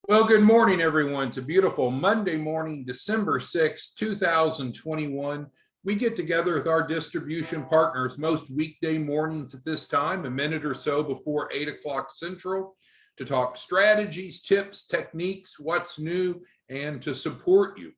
Well, good morning, everyone. It's a beautiful Monday morning, December 6th, 2021. We get together with our distribution partners most weekday mornings at this time, a minute or so before 8 o'clock Central, to talk strategies, tips, techniques, what's new, and to support you.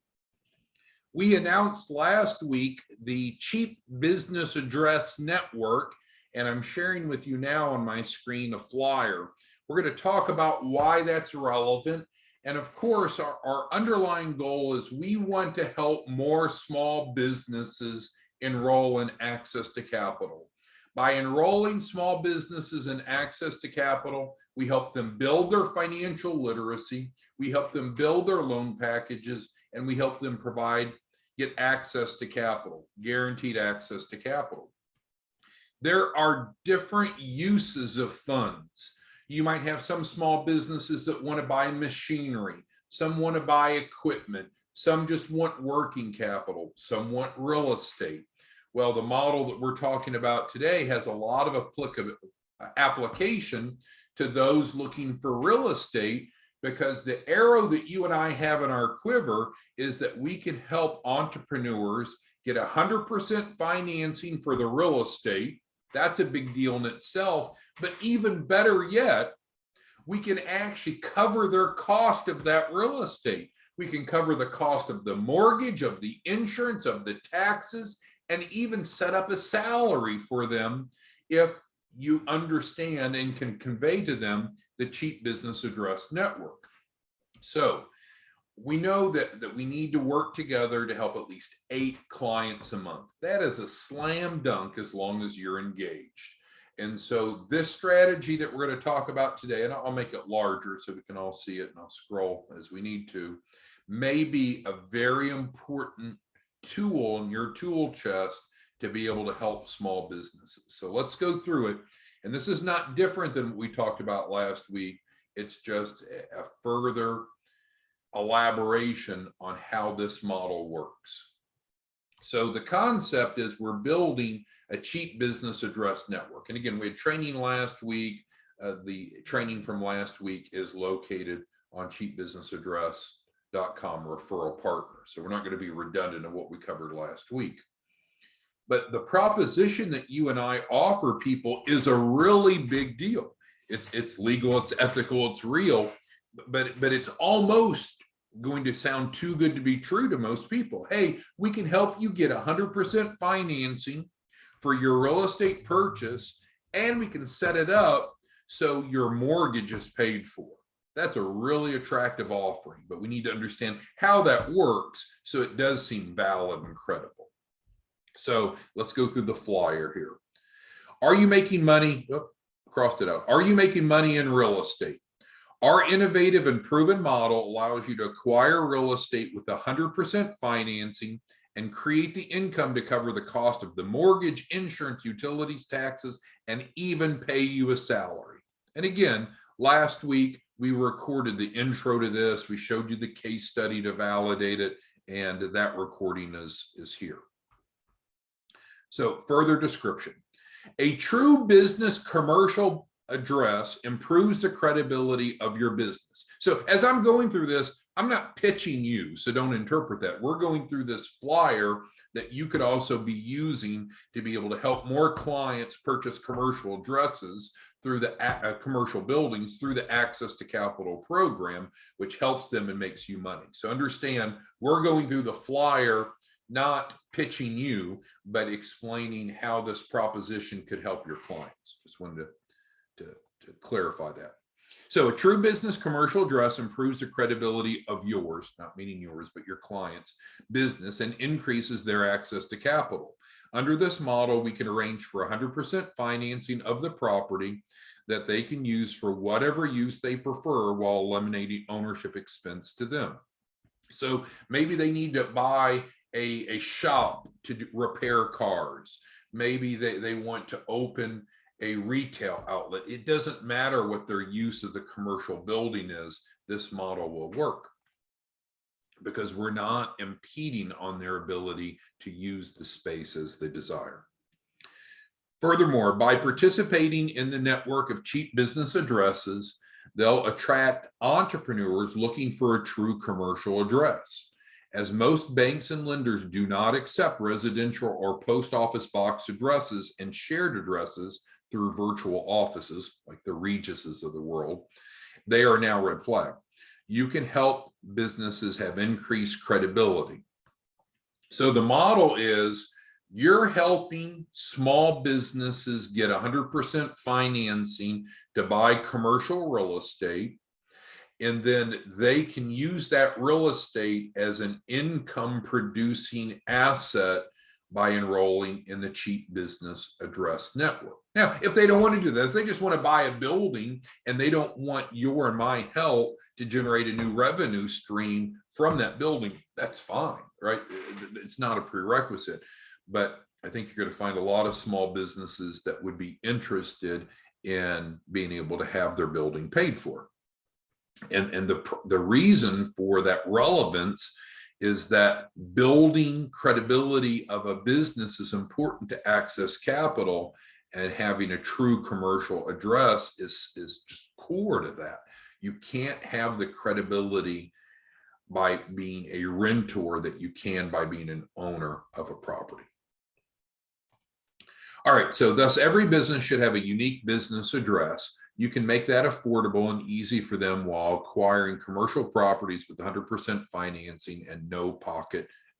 We announced last week the Cheap Business Address Network, and I'm sharing with you now on my screen a flyer. We're going to talk about why that's relevant. And of course, our underlying goal is we want to help more small businesses enroll in access to capital. By enrolling small businesses in access to capital, we help them build their financial literacy, we help them build their loan packages, and we help them get access to capital, guaranteed access to capital. There are different uses of funds. You might have some small businesses that want to buy machinery, some want to buy equipment, some just want working capital, some want real estate. Well, the model that we're talking about today has a lot of application to those looking for real estate, because the arrow that you and I have in our quiver is that we can help entrepreneurs get 100% financing for the real estate. That's a big deal in itself, but even better yet, we can actually cover their cost of that real estate. We can cover the cost of the mortgage, of the insurance, of the taxes, and even set up a salary for them if you understand and can convey to them the Cheap Business Address Network. So we know that we need to work together to help at least 8 clients a month. That is a slam dunk as long as you're engaged. And so this strategy that we're going to talk about today, and I'll make it larger so we can all see it, and I'll scroll as we need to, may be a very important tool in your tool chest to be able to help small businesses. So let's go through it. And this is not different than what we talked about last week. It's just a further elaboration on how this model works. So the concept is we're building a cheap business address network. And again, we had training last week. The training from last week is located on cheapbusinessaddress.com referral partner. So we're not going to be redundant of what we covered last week. But the proposition that you and I offer people is a really big deal. It's legal, it's ethical, it's real, but it's almost going to sound too good to be true to most people. Hey, we can help you get 100% financing for your real estate purchase, and we can set it up so your mortgage is paid for. That's a really attractive offering, but we need to understand how that works so it does seem valid and credible. So let's go through the flyer here. Are you making money? Oh, crossed it out. Are you making money in real estate? Our innovative and proven model allows you to acquire real estate with 100% financing and create the income to cover the cost of the mortgage, insurance, utilities, taxes, and even pay you a salary. And again, last week, we recorded the intro to this. We showed you the case study to validate it, and that recording is here. So further description. A true business commercial address improves the credibility of your business. So as I'm going through this, I'm not pitching you, so don't interpret that. We're going through this flyer that you could also be using to be able to help more clients purchase commercial addresses through the commercial buildings through the Access to Capital program, which helps them and makes you money. So understand, we're going through the flyer, not pitching you, but explaining how this proposition could help your clients. Just wanted to clarify that. So a true business commercial address improves the credibility of yours, not meaning yours, but your client's business, and increases their access to capital. Under this model, we can arrange for 100% financing of the property that they can use for whatever use they prefer while eliminating ownership expense to them. So maybe they need to buy a shop to repair cars. Maybe they want to open a retail outlet. It doesn't matter what their use of the commercial building is, this model will work because we're not impeding on their ability to use the space as they desire. Furthermore, by participating in the network of cheap business addresses, They'll attract entrepreneurs looking for a true commercial address. As most banks and lenders do not accept residential or post office box addresses and shared addresses through virtual offices, like the Regises of the world, they are now red flag. You can help businesses have increased credibility. So the model is you're helping small businesses get 100% financing to buy commercial real estate, and then they can use that real estate as an income producing asset by enrolling in the Cheap Business Address Network. Now, if they don't want to do that, if they just want to buy a building and they don't want your and my help to generate a new revenue stream from that building, that's fine, right? It's not a prerequisite, but I think you're going to find a lot of small businesses that would be interested in being able to have their building paid for. And the reason for that relevance is that building credibility of a business is important to access capital, and having a true commercial address is just core to that. You can't have the credibility by being a rentor that you can by being an owner of a property. All right, so thus every business should have a unique business address. You can make that affordable and easy for them while acquiring commercial properties with 100% financing and no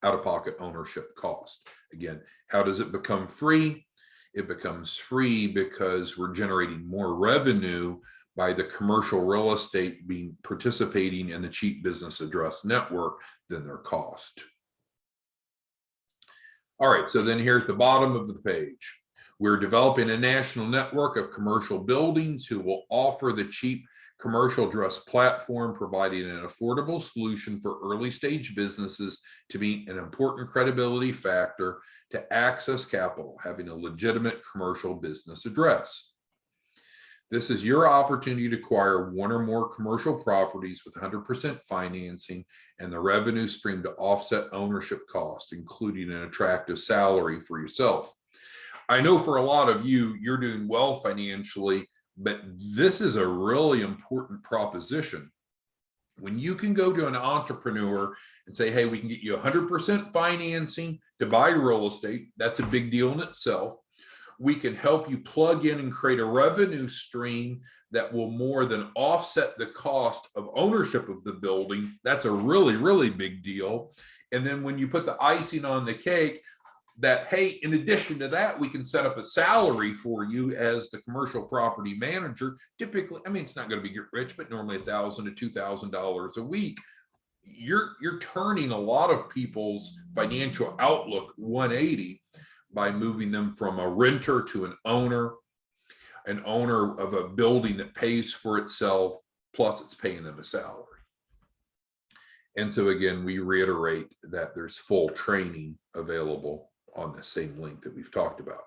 out-of-pocket ownership cost. Again, how does it become free? It becomes free because we're generating more revenue by the commercial real estate participating in the Cheap Business Address Network than their cost. All right, so then here at the bottom of the page, we're developing a national network of commercial buildings who will offer the Cheap Commercial Address platform, providing an affordable solution for early stage businesses to meet an important credibility factor to access capital, having a legitimate commercial business address. This is your opportunity to acquire one or more commercial properties with 100% financing and the revenue stream to offset ownership cost, including an attractive salary for yourself. I know for a lot of you, you're doing well financially, but this is a really important proposition. When you can go to an entrepreneur and say, hey, we can get you 100% financing to buy real estate, that's a big deal in itself. We can help you plug in and create a revenue stream that will more than offset the cost of ownership of the building. That's a really, really big deal. And then when you put the icing on the cake, that, hey, in addition to that, we can set up a salary for you as the commercial property manager. Typically, I mean, it's not going to be get rich, but normally $1,000 to $2,000 a week. You're turning a lot of people's financial outlook 180 by moving them from a renter to an owner of a building that pays for itself, plus it's paying them a salary. And so again, we reiterate that there's full training available on the same link that we've talked about.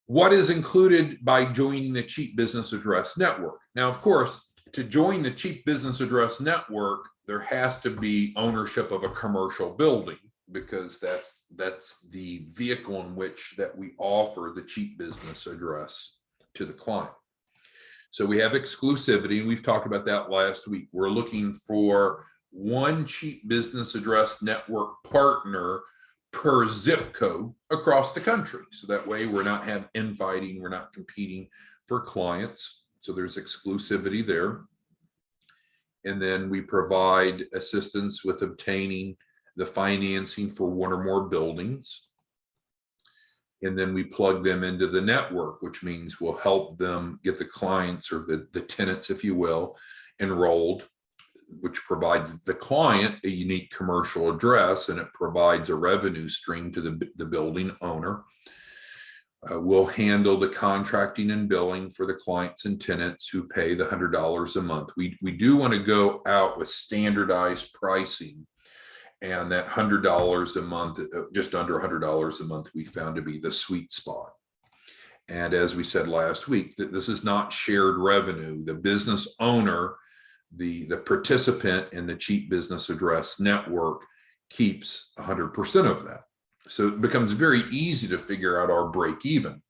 What is included by joining the Cheap Business Address Network? Now, of course, to join the Cheap Business Address Network, there has to be ownership of a commercial building, because that's the vehicle in which that we offer the Cheap Business Address to the client. So we have exclusivity, and we've talked about that last week. We're looking for one Cheap Business Address Network partner per zip code across the country. So that way we're not infighting, we're not competing for clients. So there's exclusivity there. And then we provide assistance with obtaining the financing for one or more buildings. And then we plug them into the network, which means we'll help them get the clients, or the tenants, if you will, enrolled, which provides the client a unique commercial address, and it provides a revenue stream to the building owner. We'll handle the contracting and billing for the clients and tenants who pay the $100 a month. We do want to go out with standardized pricing, and that $100 a month, just under $100 a month, we found to be the sweet spot. And as we said last week, that this is not shared revenue. The business owner, the participant in the Cheap Business Address Network, keeps 100% of that. So it becomes very easy to figure out our break even.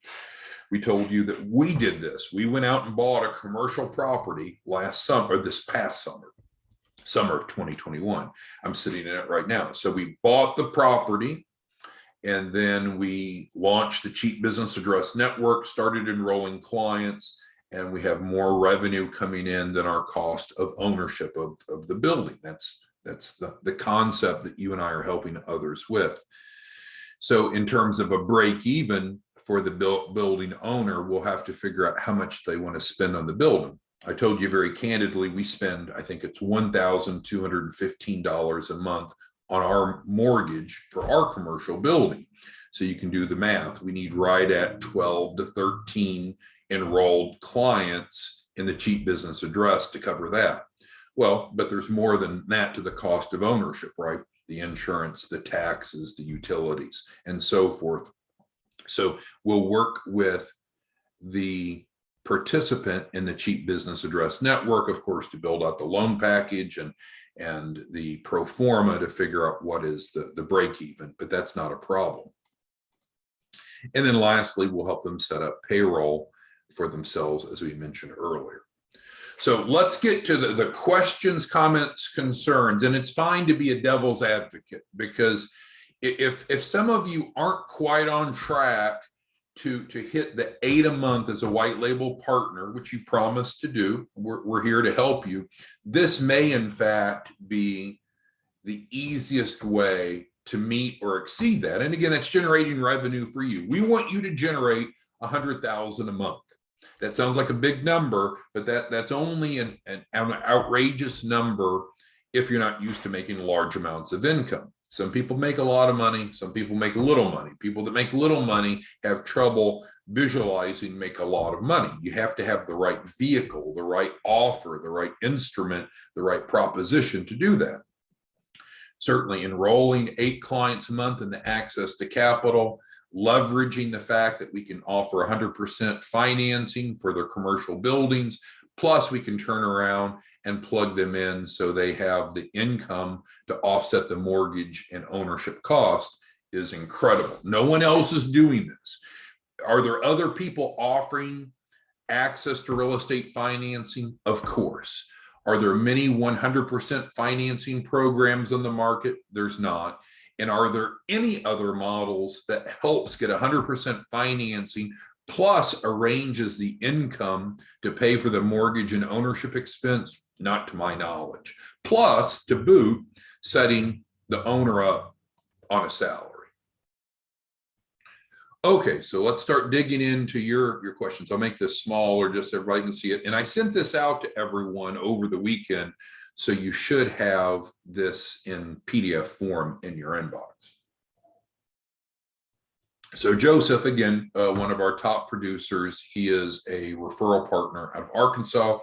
We told you that we did this. We went out and bought a commercial property last summer, or this past summer of 2021. I'm sitting in it right now. So we bought the property, and then we launched the Cheap Business Address Network, started enrolling clients, and we have more revenue coming in than our cost of ownership of the building. That's the concept that you and I are helping others with. So in terms of a break even for the building owner, we'll have to figure out how much they want to spend on the building. I told you very candidly, we spend, I think it's $1,215 a month on our mortgage for our commercial building. So you can do the math. We need right at 12 to 13 enrolled clients in the Cheap Business Address to cover that. Well, but there's more than that to the cost of ownership, right? The insurance, the taxes, the utilities, and so forth. So we'll work with the participant in the Cheap Business Address Network, of course, to build out the loan package and the pro forma to figure out what is the break even, but that's not a problem. And then lastly, we'll help them set up payroll for themselves, as we mentioned earlier. So let's get to the questions, comments, concerns, and it's fine to be a devil's advocate, because if some of you aren't quite on track to hit the 8 a month as a white label partner, which you promised to do, we're here to help you. This may in fact be the easiest way to meet or exceed that. And again, that's generating revenue for you. We want you to generate $100,000 a month. That sounds like a big number, but that's only an outrageous number if you're not used to making large amounts of income. Some people make a lot of money, some people make little money. People that make little money have trouble visualizing make a lot of money. You have to have the right vehicle, the right offer, the right instrument, the right proposition to do that. Certainly enrolling 8 clients a month in the access to capital, leveraging the fact that we can offer 100% financing for their commercial buildings, plus we can turn around and plug them in so they have the income to offset the mortgage and ownership cost is incredible. No one else is doing this. Are there other people offering access to real estate financing? Of course. Are there many 100% financing programs on the market? There's not. And are there any other models that helps get 100% financing plus arranges the income to pay for the mortgage and ownership expense? Not to my knowledge. Plus, to boot, setting the owner up on a salary. Okay, so let's start digging into your questions. I'll make this smaller just so everybody can see it. And I sent this out to everyone over the weekend, so you should have this in PDF form in your inbox. So Joseph, again, one of our top producers, he is a referral partner out of Arkansas,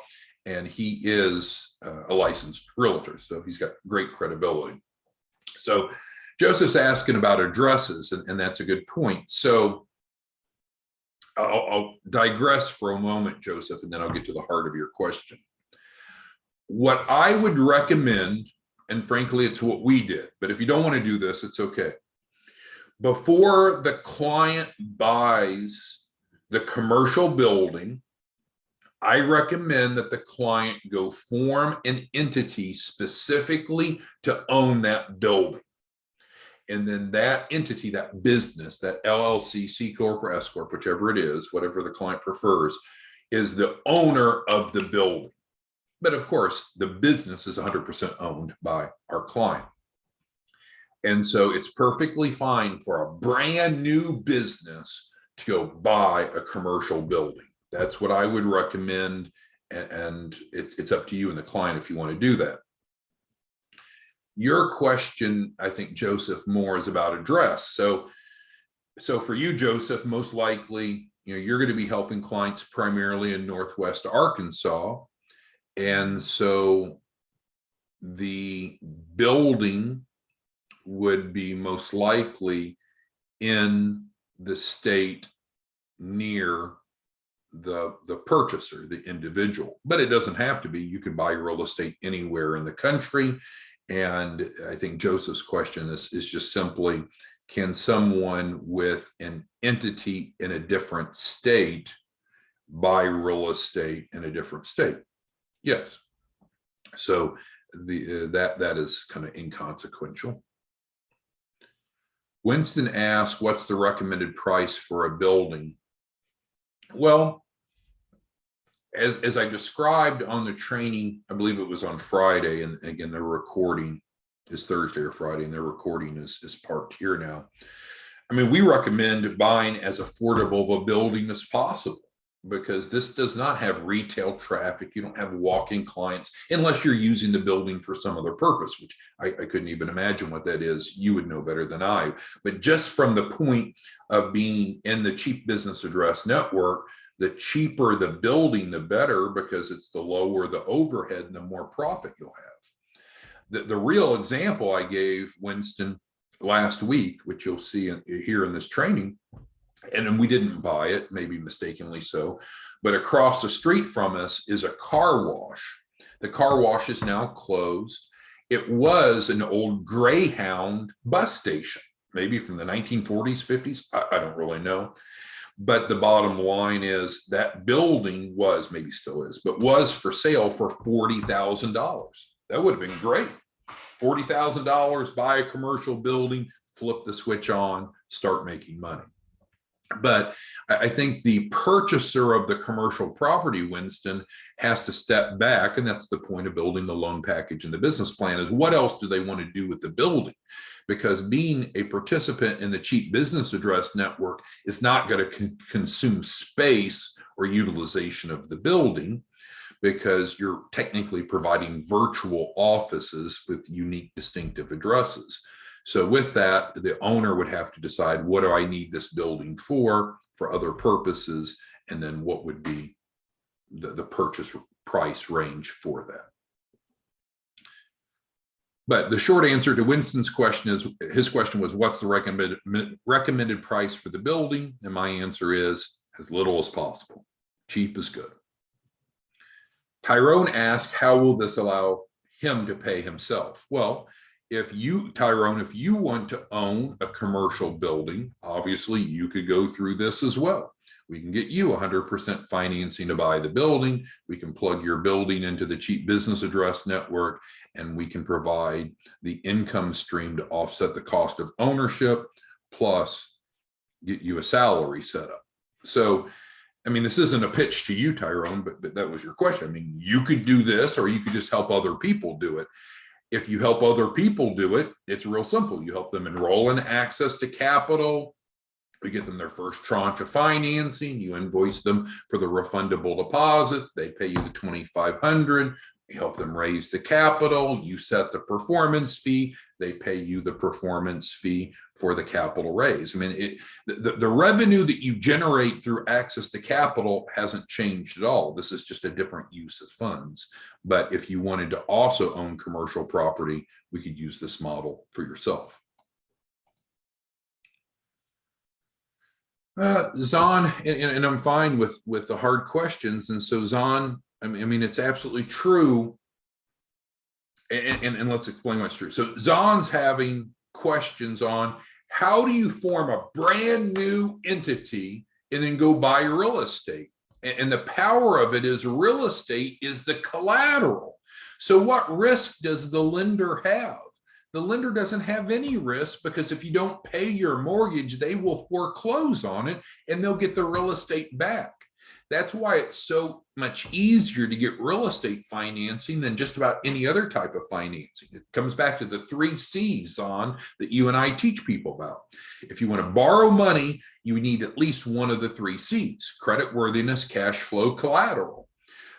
and he is a licensed realtor, so he's got great credibility. So Joseph's asking about addresses, and that's a good point. So I'll digress for a moment, Joseph, and then I'll get to the heart of your question. What I would recommend, and frankly, it's what we did, but if you don't want to do this, it's okay. Before the client buys the commercial building, I recommend that the client go form an entity specifically to own that building. And then that entity, that business, that LLC, C Corp or S Corp, whichever it is, whatever the client prefers, is the owner of the building. But of course, the business is 100% owned by our client. And so it's perfectly fine for a brand new business to go buy a commercial building. That's what I would recommend. And it's up to you and the client if you want to do that. Your question, I think, Joseph, more is about address. So for you, Joseph, most likely, you're going to be helping clients primarily in Northwest Arkansas. And so the building would be most likely in the state near the purchaser, the individual, but it doesn't have to be. You can buy real estate anywhere in the country. And I think Joseph's question is just simply, can someone with an entity in a different state buy real estate in a different state? Yes. So that is kind of inconsequential. Winston asked, what's the recommended price for a building? Well, as I described on the training, I believe it was on Friday, and again, the recording is Thursday or Friday, and their recording is parked here now. I mean, we recommend buying as affordable of a building as possible, because this does not have retail traffic. You don't have walk-in clients unless you're using the building for some other purpose, which I couldn't even imagine what that is. You would know better than I. But just from the point of being in the cheap business address network, the cheaper the building, the better, because it's the lower the overhead and the more profit you'll have. The real example I gave, Winston, last week, which you'll see here in this training, and then we didn't buy it, maybe mistakenly so, but across the street from us is a car wash. The car wash is now closed. It was an old Greyhound bus station, maybe from the 1940s, 50s. I don't really know. But the bottom line is that building was, maybe still is, but was for sale for $40,000. That would have been great. $40,000, buy a commercial building, flip the switch on, start making money. But I think the purchaser of the commercial property, Winston, has to step back, and that's the point of building the loan package and the business plan, is what else do they want to do with the building? Because being a participant in the cheap business address network is not going to consume space or utilization of the building, because you're technically providing virtual offices with unique, distinctive addresses. So with that, the owner would have to decide, what do I need this building for other purposes, and then what would be the purchase price range for that. But the short answer to Winston's question is, his question was, what's the recommended price for the building? And my answer is, as little as possible. Cheap is good. Tyrone asked, how will this allow him to pay himself? Well, Tyrone, if you want to own a commercial building, obviously you could go through this as well. We can get you 100% financing to buy the building. We can plug your building into the cheap business address network, and we can provide the income stream to offset the cost of ownership, plus get you a salary set up. So, I mean, this isn't a pitch to you, Tyrone, but that was your question. I mean, you could do this, or you could just help other people do it. If you help other people do it, it's real simple. You help them enroll in access to capital. You get them their first tranche of financing. You invoice them for the refundable deposit. They pay you the $2,500. You help them raise the capital. You set the performance fee. They pay you the performance fee for the capital raise. I mean, the revenue that you generate through access to capital hasn't changed at all. This is just a different use of funds. But if you wanted to also own commercial property, we could use this model for yourself. Zahn, and I'm fine with the hard questions. And so Zahn, I mean, it's absolutely true. And let's explain what's true. So Zahn's having questions on, how do you form a brand new entity and then go buy real estate? And the power of it is, real estate is the collateral. So what risk does the lender have? The lender doesn't have any risk, because if you don't pay your mortgage, they will foreclose on it and they'll get the real estate back. That's why it's so much easier to get real estate financing than just about any other type of financing. It comes back to the 3 C's on that you and I teach people about. If you want to borrow money, you need at least one of the 3 C's: creditworthiness, cash flow, collateral.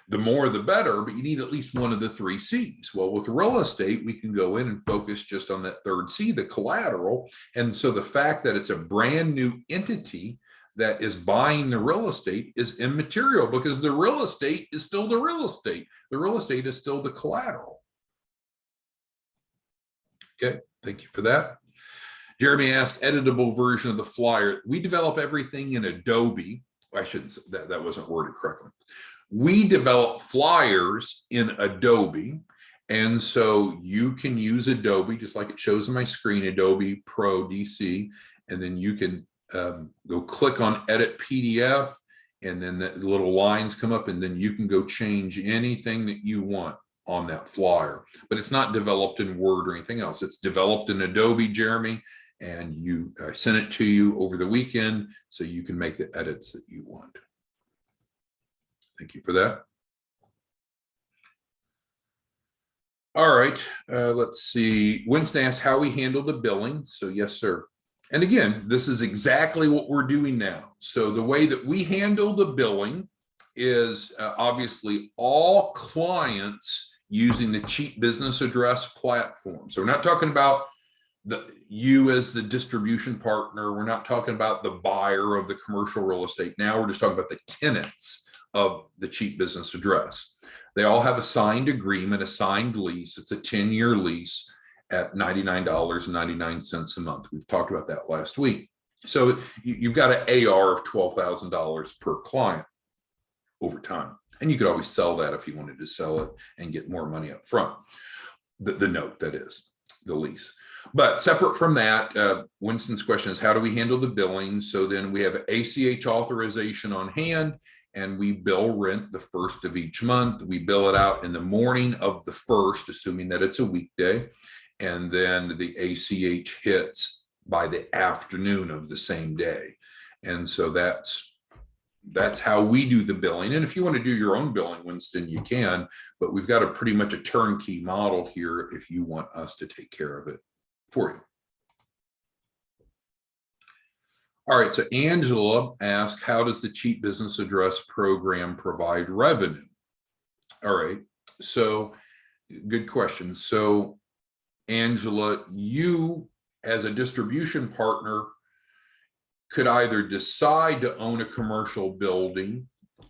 The more the better, but you need at least one of the 3 C's. Well, with real estate, we can go in and focus just on that 3rd C, the collateral. And so the fact that it's a brand new entity that is buying the real estate is immaterial, because the real estate is still the real estate. The real estate is still the collateral. Okay, thank you for that. Jeremy asked, editable version of the flyer. We develop everything in Adobe. I shouldn't say that wasn't worded correctly. We develop flyers in Adobe, And so you can use Adobe, just like it shows on my screen, Adobe Pro DC, and then you can go click on Edit PDF, and then the little lines come up, and then you can go change anything that you want on that flyer. But it's not developed in Word or anything else. It's developed in Adobe, Jeremy, and you sent it to you over the weekend so you can make the edits that you want. Thank you for that. All right, let's see. Winston asked how we handle the billing. So yes, sir. And again, this is exactly what we're doing now. So the way that we handle the billing is obviously all clients using the cheap business address platform. So we're not talking about you as the distribution partner. We're not talking about the buyer of the commercial real estate. Now we're just talking about the tenants of the cheap business address. They all have a signed agreement, a signed lease. It's a 10-year lease at $99.99 a month. We've talked about that last week. So you've got an AR of $12,000 per client over time. And you could always sell that if you wanted to sell it and get more money up front. The note, that is, the lease. But separate from that, Winston's question is, how do we handle the billing? So then we have ACH authorization on hand, and we bill rent the first of each month. We bill it out in the morning of the first, assuming that it's a weekday. And then the ACH hits by the afternoon of the same day. And so that's how we do the billing. And if you want to do your own billing, Winston, you can, but we've got pretty much a turnkey model here if you want us to take care of it for you. All right, so Angela asked, how does the cheap business address program provide revenue? All right, so good question. So Angela, you as a distribution partner could either decide to own a commercial building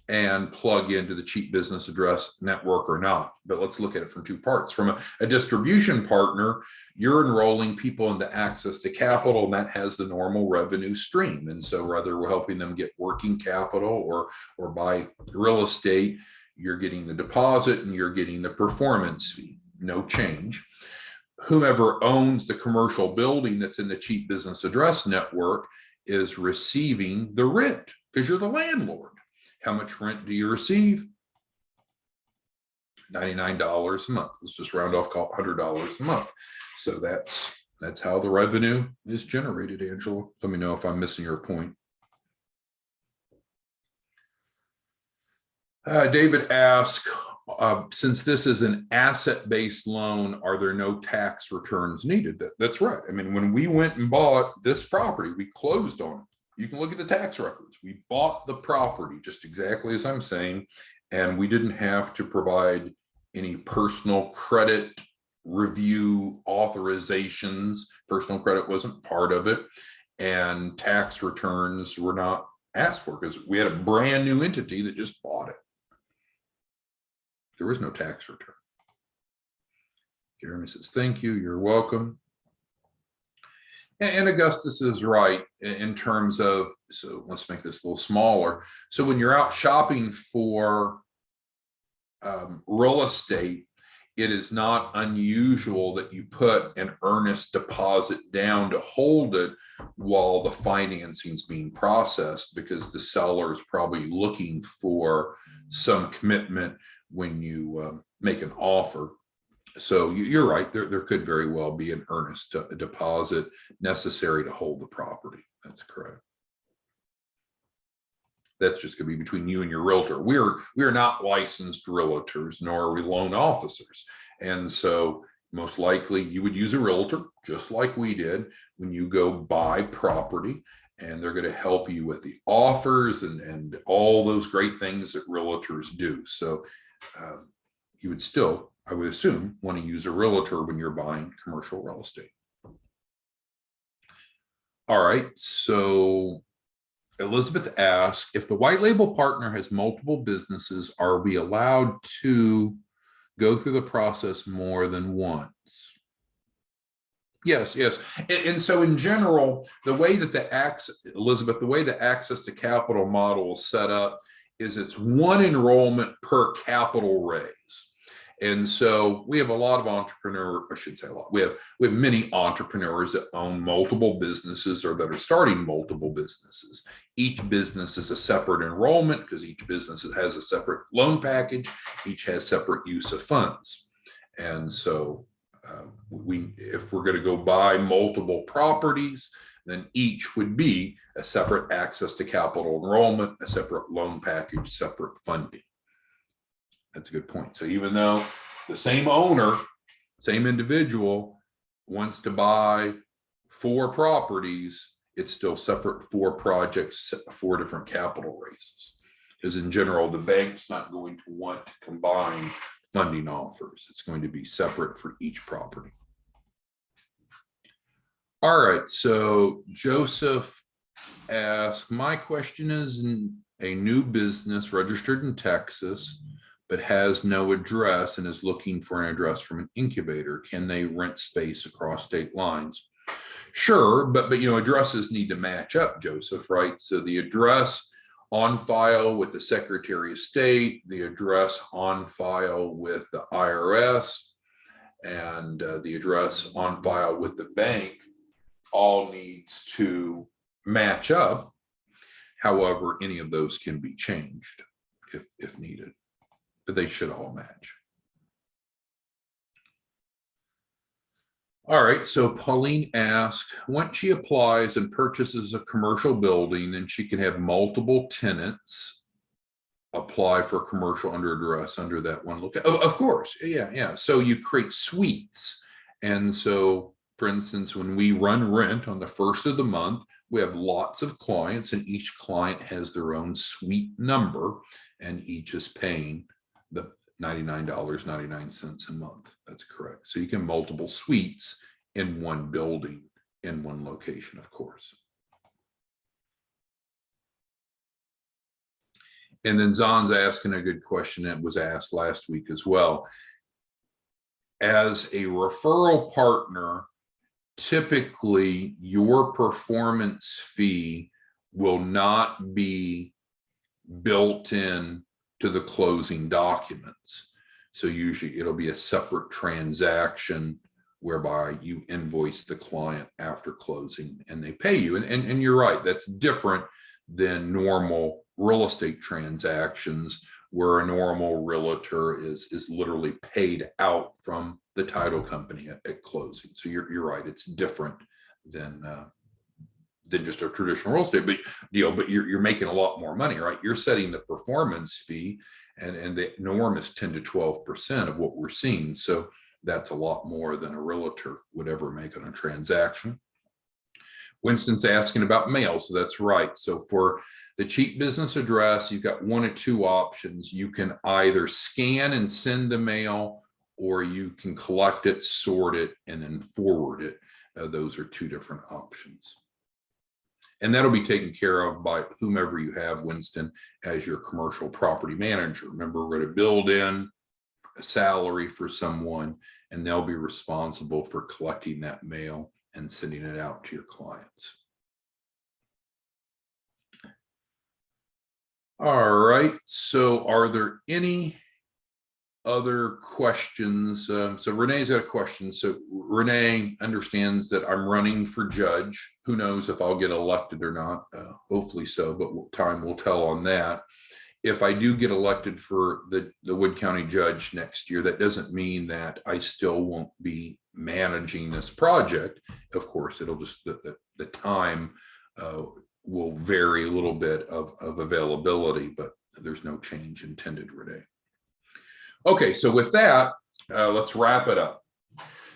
and plug into the cheap business address network or not. But let's look at it from two parts. From a distribution partner, you're enrolling people into access to capital, and that has the normal revenue stream. And so whether we're helping them get working capital or buy real estate, you're getting the deposit and you're getting the performance fee, no change. Whomever owns the commercial building that's in the cheap business address network is receiving the rent because you're the landlord. How much rent do you receive? $99 a month. Let's just round off, call it $100 a month. So that's how the revenue is generated, Angela. Let me know if I'm missing your point. David asked, since this is an asset-based loan, are there no tax returns needed? That's right. I mean, when we went and bought this property, we closed on it. You can look at the tax records. We bought the property just exactly as I'm saying, and we didn't have to provide any personal credit review authorizations. Personal credit wasn't part of it, and tax returns were not asked for because we had a brand new entity that just bought it. There was no tax return. Jeremy says, thank you, you're welcome. And Augustus is right in terms of, so let's make this a little smaller. So when you're out shopping for real estate, it is not unusual that you put an earnest deposit down to hold it while the financing is being processed, because the seller is probably looking for some commitment when you make an offer. So you're right, there could very well be an earnest deposit necessary to hold the property. That's correct. That's just going to be between you and your realtor. We are not licensed realtors, nor are we loan officers. And so most likely you would use a realtor, just like we did, when you go buy property, and they're going to help you with the offers and all those great things that realtors do. So you would still, I would assume, want to use a realtor when you're buying commercial real estate. All right, so Elizabeth asked, if the white label partner has multiple businesses, are we allowed to go through the process more than once? Yes. And so in general, the way that Elizabeth, the way the access to capital model is set up is it's one enrollment per capital raise. And so we have a lot of entrepreneurs, I shouldn't say a lot, we have many entrepreneurs that own multiple businesses or that are starting multiple businesses. Each business is a separate enrollment because each business has a separate loan package, each has separate use of funds. And so if we're going to go buy multiple properties, then each would be a separate access to capital enrollment, a separate loan package, separate funding. That's a good point. So even though the same owner, same individual wants to buy 4 properties, it's still separate 4 projects, 4 different capital raises. Because in general, the bank's not going to want to combine funding offers. It's going to be separate for each property. All right, so Joseph asked, my question is a new business registered in Texas, but has no address and is looking for an address from an incubator. Can they rent space across state lines? Sure, but addresses need to match up, Joseph, right? So the address on file with the Secretary of State, the address on file with the IRS, and the address on file with the bank all needs to match up. However, any of those can be changed if needed, but they should all match. All right, so Pauline asked, once she applies and purchases a commercial building, then she can have multiple tenants apply for commercial under address under that one location. Of course, yeah. So you create suites. And so, for instance, when we run rent on the first of the month, we have lots of clients and each client has their own suite number and each is paying the $99.99 a month. That's correct. So you can multiple suites in one building, in one location, of course. And then Zon's asking a good question that was asked last week as well. As a referral partner, typically your performance fee will not be built in to the closing documents. So usually it'll be a separate transaction whereby you invoice the client after closing and they pay you. And you're right, that's different than normal real estate transactions where a normal realtor is literally paid out from the title company at closing. So you're right, it's different than just a traditional real estate deal, but you're making a lot more money, right? You're setting the performance fee, and the norm is 10 to 12% of what we're seeing. So that's a lot more than a realtor would ever make on a transaction. Winston's asking about mail, so that's right. So for the cheap business address, you've got 1 or 2 options. You can either scan and send the mail, or you can collect it, sort it, and then forward it. Those are 2 different options. And that'll be taken care of by whomever you have, Winston, as your commercial property manager. Remember, we're going to build in a salary for someone, and they'll be responsible for collecting that mail and sending it out to your clients. All right, so are there any other questions? So Renee's got a question. So Renee understands that I'm running for judge. Who knows if I'll get elected or not? Hopefully so, but time will tell on that. If I do get elected for the Wood County judge next year, that doesn't mean that I still won't be managing this project. Of course, it'll just, the time will vary a little bit of availability, but there's no change intended, Renee. Okay, so with that, let's wrap it up.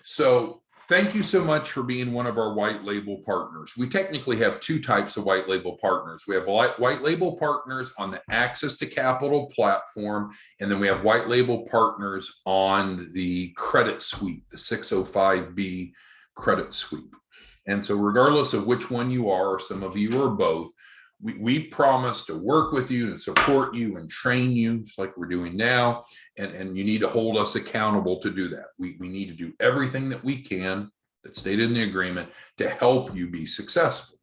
So thank you so much for being one of our white label partners. We technically have 2 types of white label partners. We have white label partners on the Access to Capital platform, and then we have white label partners on the credit sweep, the 605B credit sweep. And so regardless of which one you are, or some of you are both, we promise to work with you and support you and train you just like we're doing now. And you need to hold us accountable to do that. We need to do everything that we can that's stated in the agreement to help you be successful.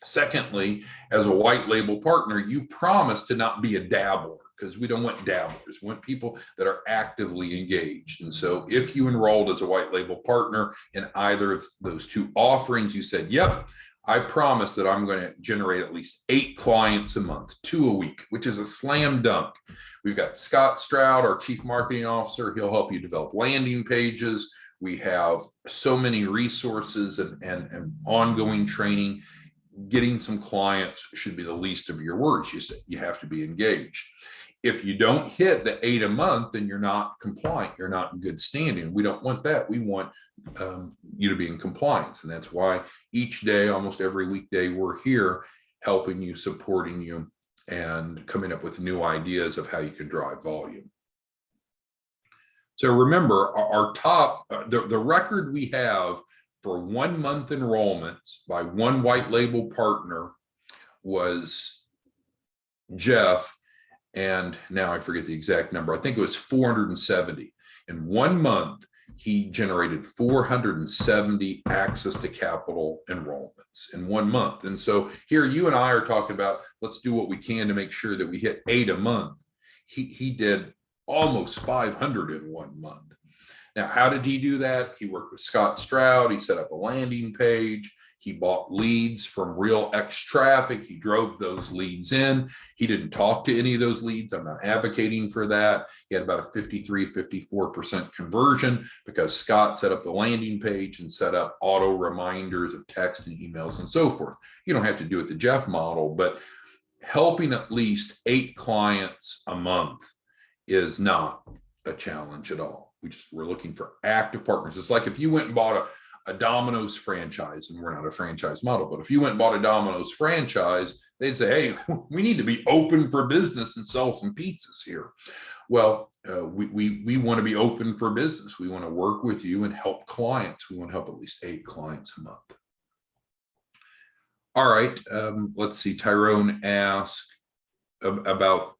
Secondly, as a white label partner, you promise to not be a dabbler. because we don't want dabblers. We want people that are actively engaged. And so if you enrolled as a white label partner in either of those two offerings, you said, yep, I promise that I'm going to generate at least 8 clients a month, 2 a week, which is a slam dunk. We've got Scott Stroud, our Chief Marketing Officer. He'll help you develop landing pages. We have so many resources and ongoing training. Getting some clients should be the least of your worries. You have to be engaged. If you don't hit the 8 a month, then you're not compliant. You're not in good standing. We don't want that. We want you to be in compliance. And that's why each day, almost every weekday, we're here helping you, supporting you, and coming up with new ideas of how you can drive volume. So remember, our top, the record we have for 1 month enrollments by one white label partner was Jeff. And now I forget the exact number. I think it was 470. In 1 month, he generated 470 access to capital enrollments in 1 month. And so here you and I are talking about, let's do what we can to make sure that we hit 8 a month. He did almost 500 in 1 month. Now, how did he do that? He worked with Scott Stroud. He set up a landing page. He bought leads from Real X Traffic. He drove those leads in. He didn't talk to any of those leads. I'm not advocating for that. He had about a 53, 54% conversion because Scott set up the landing page and set up auto reminders of text and emails and so forth. You don't have to do it the Jeff model, but helping at least 8 clients a month is not a challenge at all. We're looking for active partners. It's like if you went and bought a Domino's franchise, and we're not a franchise model, but if you went and bought a Domino's franchise, they'd say, hey, we need to be open for business and sell some pizzas here. Well, we want to be open for business. We want to work with you and help clients. We want to help at least 8 clients a month. All right, let's see. Tyrone asked about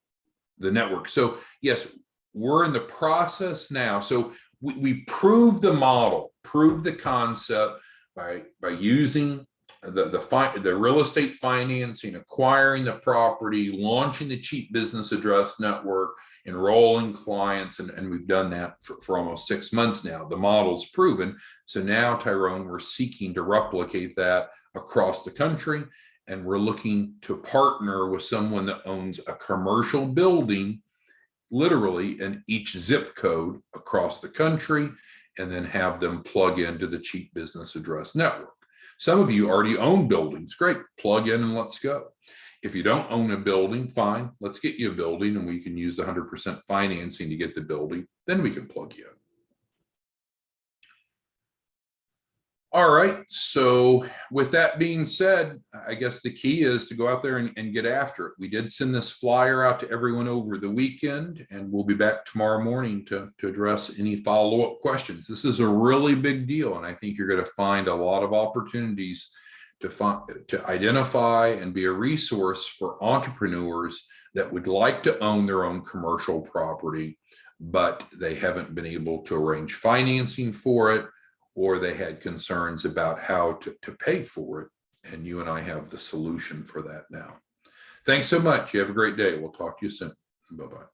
the network. So yes, we're in the process now. So we proved the model, proved the concept by using the real estate financing, acquiring the property, launching the cheap business address network, enrolling clients, and we've done that for almost 6 months now. The model's proven. So now, Tyrone, we're seeking to replicate that across the country, and we're looking to partner with someone that owns a commercial building literally in each zip code across the country, and then have them plug into the cheap business address network. Some of you already own buildings. Great, plug in and let's go. If you don't own a building, fine, let's get you a building and we can use the 100% financing to get the building. Then we can plug you in. All right, so with that being said, I guess the key is to go out there and get after it. We did send this flyer out to everyone over the weekend, and we'll be back tomorrow morning to address any follow-up questions. This is a really big deal, and I think you're going to find a lot of opportunities to identify and be a resource for entrepreneurs that would like to own their own commercial property, but they haven't been able to arrange financing for it, or they had concerns about how to pay for it. And you and I have the solution for that now. Thanks so much. You have a great day. We'll talk to you soon. Bye-bye.